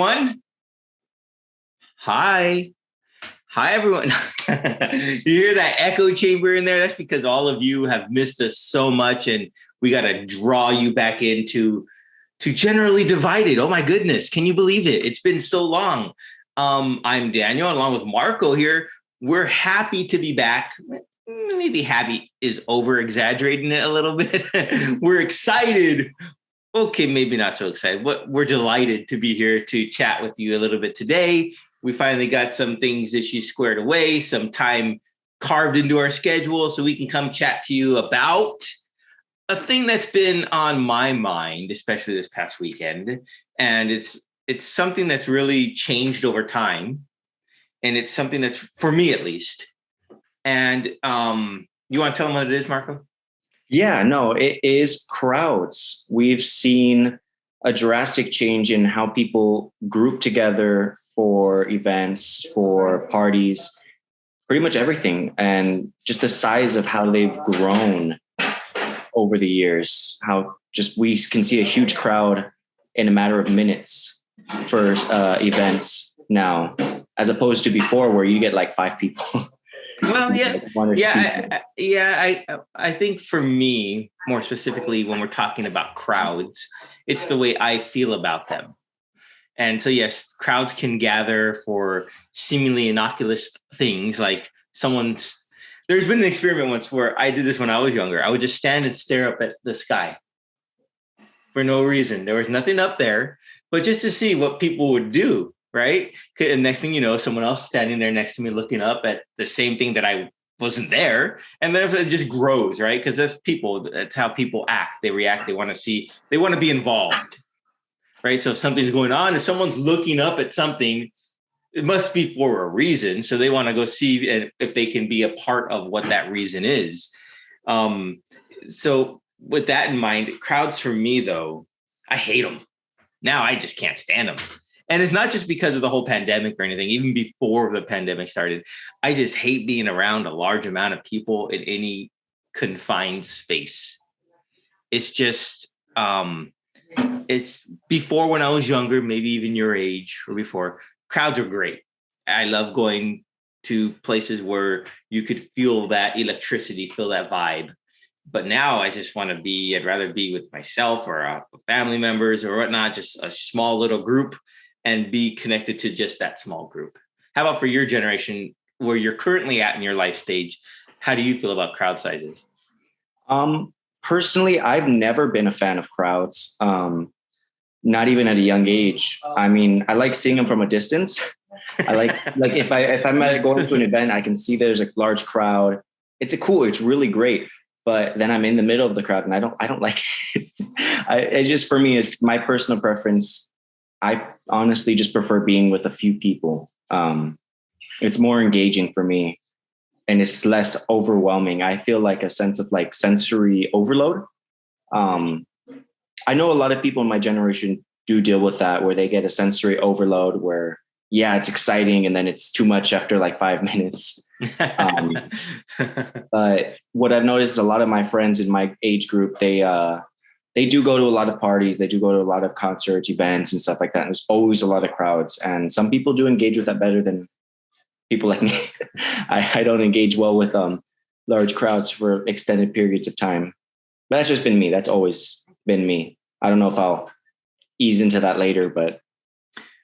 everyone. Hi. Hi, everyone. You hear that echo chamber in there? That's because all of you have missed us so much, and we got to draw you back into to generally divided. Oh my goodness, can you believe it? It's been so long. I'm Daniel, along with Marco here. We're happy to be back. Maybe happy is over exaggerating it a little bit. We're excited. Okay, maybe not so excited, but we're delighted to be here to chat with you a little bit today. We finally got some issues squared away, some time carved into our schedule so we can come chat to you about a thing that's been on my mind, especially this past weekend. And it's something that's really changed over time. And it's something that's, for me at least. And you want to tell them what it is, Marco? Yeah, no, it is crowds. We've seen a drastic change in how people group together for events, for parties, pretty much everything. And just the size of how they've grown over the years, how just we can see a huge crowd in a matter of minutes for events now, as opposed to before where you get like 5 people. Well, I think for me, more specifically, when we're talking about crowds, it's the way I feel about them. And so, yes, crowds can gather for seemingly innocuous things like there's been an experiment once where I did this when I was younger. I would just stand and stare up at the sky for no reason. There was nothing up there, but just to see what people would do. Right. And next thing you know, someone else standing there next to me looking up at the same thing that I wasn't there. And then it just grows. Right. Because that's people. That's how people act. They react. They want to be involved. Right. So if something's going on, if someone's looking up at something, it must be for a reason. So they want to go see if they can be a part of what that reason is. So with that in mind, crowds for me, though, I hate them. Now I just can't stand them. And it's not just because of the whole pandemic or anything. Even before the pandemic started, I just hate being around a large amount of people in any confined space. It's just, it's before when I was younger, maybe even your age or before, crowds are great. I love going to places where you could feel that electricity, feel that vibe. But now I just want to I'd rather be with myself or family members or whatnot, just a small little group, and be connected to just that small group. How about for your generation, where you're currently at in your life stage? How do you feel about crowd sizes? Personally, I've never been a fan of crowds, not even at a young age. I mean, I like seeing them from a distance. I like if I'm going to an event, I can see there's a large crowd. It's really great. But then I'm in the middle of the crowd and I don't like it. It's just, for me, it's my personal preference. I honestly just prefer being with a few people. It's more engaging for me and it's less overwhelming. I feel like a sense of like sensory overload. I know a lot of people in my generation do deal with that, where they get a sensory overload where, yeah, it's exciting. And then it's too much after like 5 minutes. But what I've noticed is a lot of my friends in my age group, they do go to a lot of parties. They do go to a lot of concerts, events and stuff like that. And there's always a lot of crowds. And some people do engage with that better than people like me. I don't engage well with large crowds for extended periods of time. But that's just been me. That's always been me. I don't know if I'll ease into that later, but.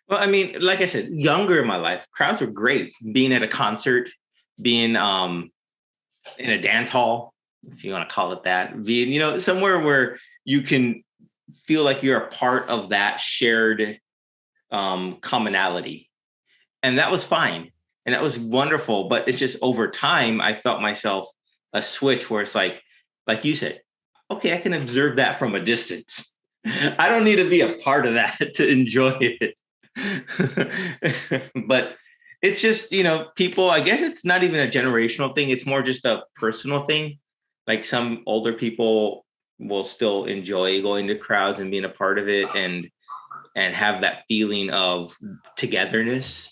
Well, I mean, like I said, younger in my life, crowds were great. Being at a concert, being in a dance hall, if you want to call it that, being, somewhere where you can feel like you're a part of that shared commonality. And that was fine. And that was wonderful. But it's just over time, I felt myself a switch where it's like you said, okay, I can observe that from a distance. I don't need to be a part of that to enjoy it. But it's just, people, I guess it's not even a generational thing. It's more just a personal thing. Like some older people will still enjoy going to crowds and being a part of it and have that feeling of togetherness.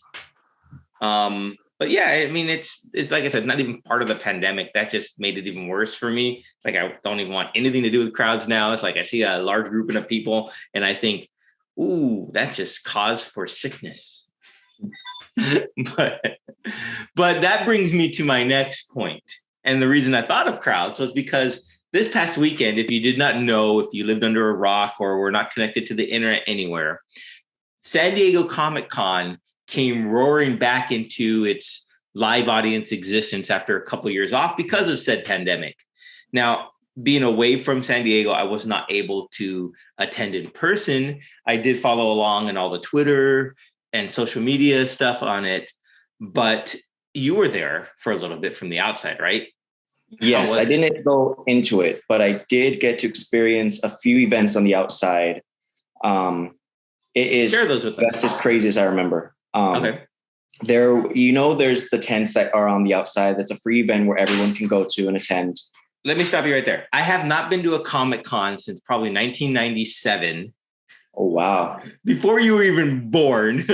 But yeah, I mean, it's like I said, not even part of the pandemic. That just made it even worse for me. Like, I don't even want anything to do with crowds now. It's like I see a large grouping of people and I think, Ooh, that's just cause for sickness. but but that brings me to my next point. And the reason I thought of crowds was because this past weekend, if you did not know, if you lived under a rock or were not connected to the internet anywhere, San Diego Comic-Con came roaring back into its live audience existence after a couple of years off because of said pandemic. Now, being away from San Diego, I was not able to attend in person. I did follow along in all the Twitter and social media stuff on it, but you were there for a little bit from the outside, right? Yes, I didn't go into it, but I did get to experience a few events on the outside. It is share those with just as crazy as I remember. Okay. There's the tents that are on the outside. That's a free event where everyone can go to and attend. Let me stop you right there. I have not been to a Comic-Con since probably 1997. Oh, wow. Before you were even born.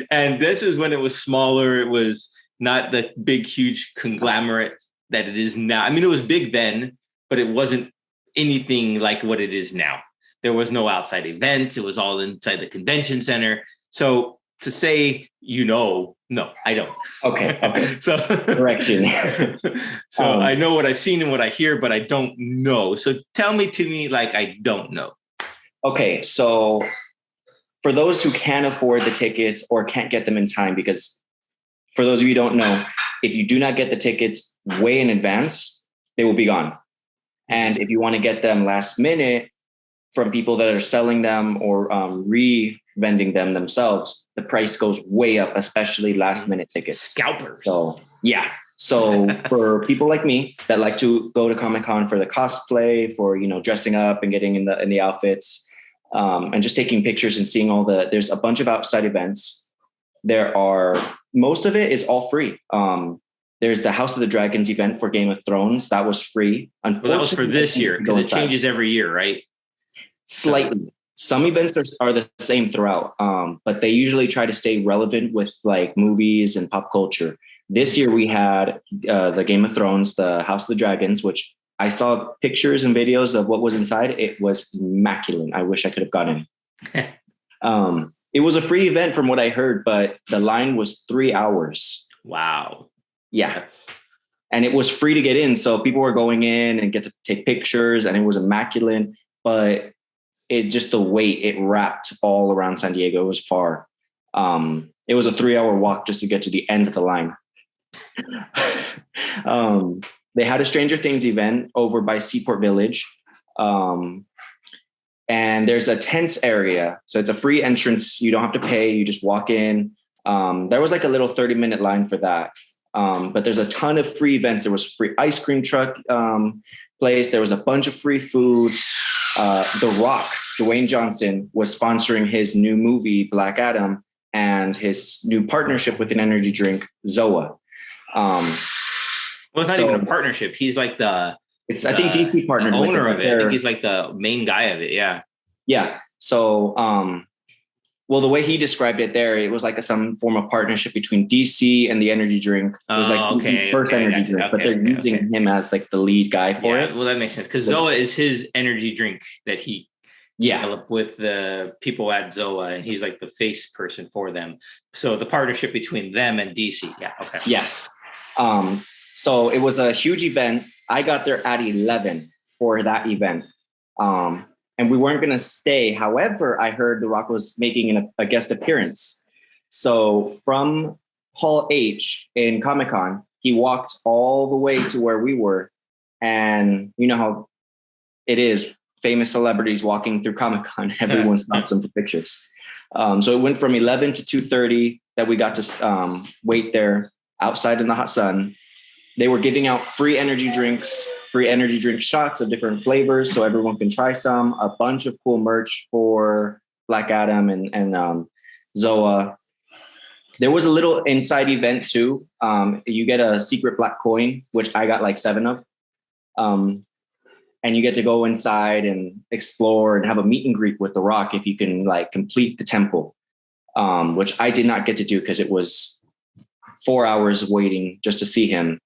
And this is when it was smaller. It was not the big, huge conglomerate that it is now. I mean, it was big then, but it wasn't anything like what it is now. There was no outside events. It was all inside the convention center. So to say, no, I don't. Okay. So correction. So I know what I've seen and what I hear, but I don't know. So tell me to me like I don't know. Okay, so for those who can't afford the tickets or can't get them in time, because for those of you who don't know, if you do not get the tickets way in advance, they will be gone. And if you want to get them last minute from people that are selling them or re-vending them themselves, the price goes way up, especially last minute tickets. Scalpers. So yeah. So for people like me that like to go to Comic-Con for the cosplay, for, dressing up and getting in the outfits, and just taking pictures and seeing there's a bunch of outside events. Most of it is all free. There's the House of the Dragons event for Game of Thrones. That was free. Unfortunately, that was for this year because it changes every year, right? Slightly. Some events are the same throughout, but they usually try to stay relevant with like movies and pop culture. This year we had the Game of Thrones, the House of the Dragons, which I saw pictures and videos of what was inside. It was immaculate. I wish I could have gotten it. It was a free event from what I heard, but the line was 3 hours. Wow. Yeah. And it was free to get in. So people were going in and get to take pictures, and it was immaculate, but it's just the wait, it wrapped all around San Diego. It was far. It was a 3-hour walk just to get to the end of the line. They had a Stranger Things event over by Seaport Village. And there's a tents area. So it's a free entrance. You don't have to pay. You just walk in. There was like a little 30-minute line for that. But there's a ton of free events. There was free ice cream truck place. There was a bunch of free foods. The Rock, Dwayne Johnson, was sponsoring his new movie, Black Adam, and his new partnership with an energy drink, Zoa. Well, it's not even a partnership. He's like I think DC partnered the owner with of it. I think he's like the main guy of it. Yeah. Yeah. So, well, the way he described it there, it was like some form of partnership between DC and the energy drink. It was like his first energy drink, but they're using him as like the lead guy for it. Well, that makes sense because Zoa is his energy drink that he developed with the people at Zoa, and he's like the face person for them. So the partnership between them and DC. Yeah. Okay. Yes. So it was a huge event. I got there at 11 for that event. And we weren't going to stay. However, I heard The Rock was making a guest appearance. So from Hall H in Comic-Con, he walked all the way to where we were. And you know how it is, famous celebrities walking through Comic-Con, everyone stops them for pictures. So it went from 11 to 2:30 that we got to wait there outside in the hot sun. They were giving out free energy drink shots of different flavors so everyone can try some. A bunch of cool merch for Black Adam and Zoa. There was a little inside event too. You get a secret black coin, which I got like 7 of. And you get to go inside and explore and have a meet and greet with The Rock if you can like complete the temple, which I did not get to do because it was 4 hours of waiting just to see him.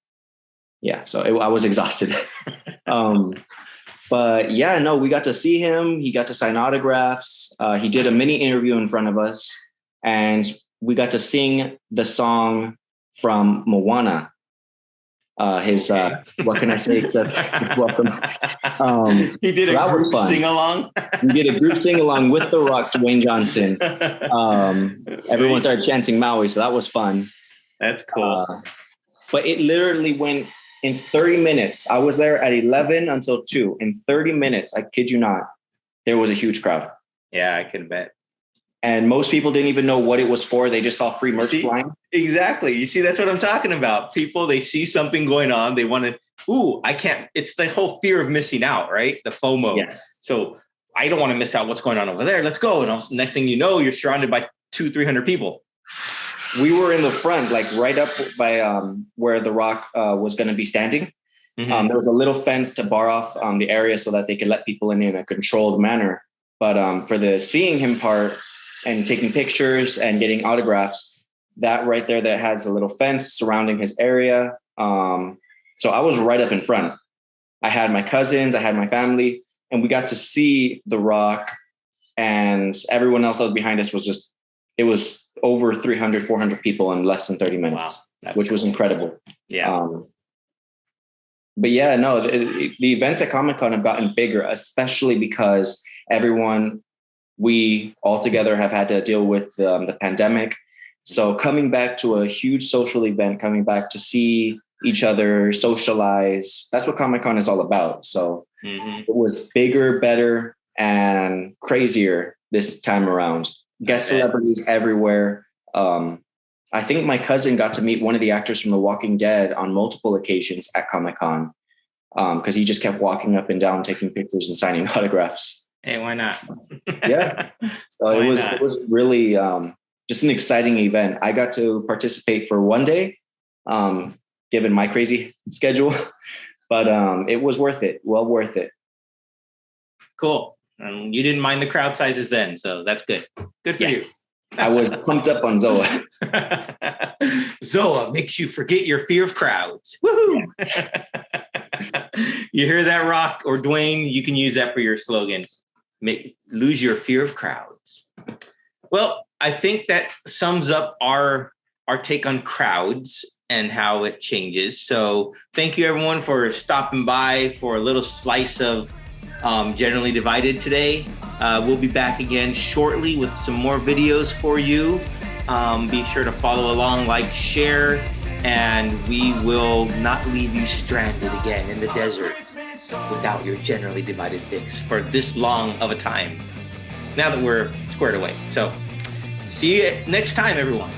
Yeah, so I was exhausted. But yeah, no, we got to see him. He got to sign autographs. He did a mini interview in front of us, and we got to sing the song from Moana. What can I say except welcome. He did a group sing along. We did a group sing along with The Rock, Dwayne Johnson. Everyone started chanting Maui, so that was fun. That's cool. But it literally went in 30 minutes. I was there at 11 until 2. In 30 minutes, I kid you not, there was a huge crowd. Yeah, I can bet. And most people didn't even know what it was for. They just saw free merch flying. Exactly. You see, that's what I'm talking about. People, they see something going on. They want to, I can't. It's the whole fear of missing out, right? The FOMO. Yes. So I don't want to miss out what's going on over there. Let's go. And next thing you know, you're surrounded by 200-300 people. We were in the front, like right up by where The Rock was going to be standing. Mm-hmm. There was a little fence to bar off the area so that they could let people in a controlled manner. But for the seeing him part and taking pictures and getting autographs, that right there, that has a little fence surrounding his area. So I was right up in front. I had my cousins, I had my family, and we got to see The Rock, and everyone else that was behind us it was over 300, 400 people in less than 30 minutes, which was incredible. Yeah. But yeah, no, the events at Comic-Con have gotten bigger, especially because we all together have had to deal with the pandemic. So coming back to a huge social event, coming back to see each other, socialize, that's what Comic-Con is all about. So It was bigger, better, and crazier this time around. Guest celebrities everywhere. I think my cousin got to meet one of the actors from The Walking Dead on multiple occasions at Comic-Con because he just kept walking up and down, taking pictures and signing autographs. Hey, why not? Yeah. So it was really just an exciting event. I got to participate for one day, given my crazy schedule, but it was worth it. Well worth it. Cool. You didn't mind the crowd sizes then, so that's good. Good for you. I was pumped up on Zoa. Zoa makes you forget your fear of crowds. Woohoo! You hear that, Rock or Dwayne? You can use that for your slogan. Lose your fear of crowds. Well, I think that sums up our take on crowds and how it changes. So thank you, everyone, for stopping by for a little slice of Generally Divided today. We'll be back again shortly with some more videos for you. Be sure to follow along, like, share, and we will not leave you stranded again in the desert without your Generally Divided fix for this long of a time, now that we're squared away. So see you next time, everyone.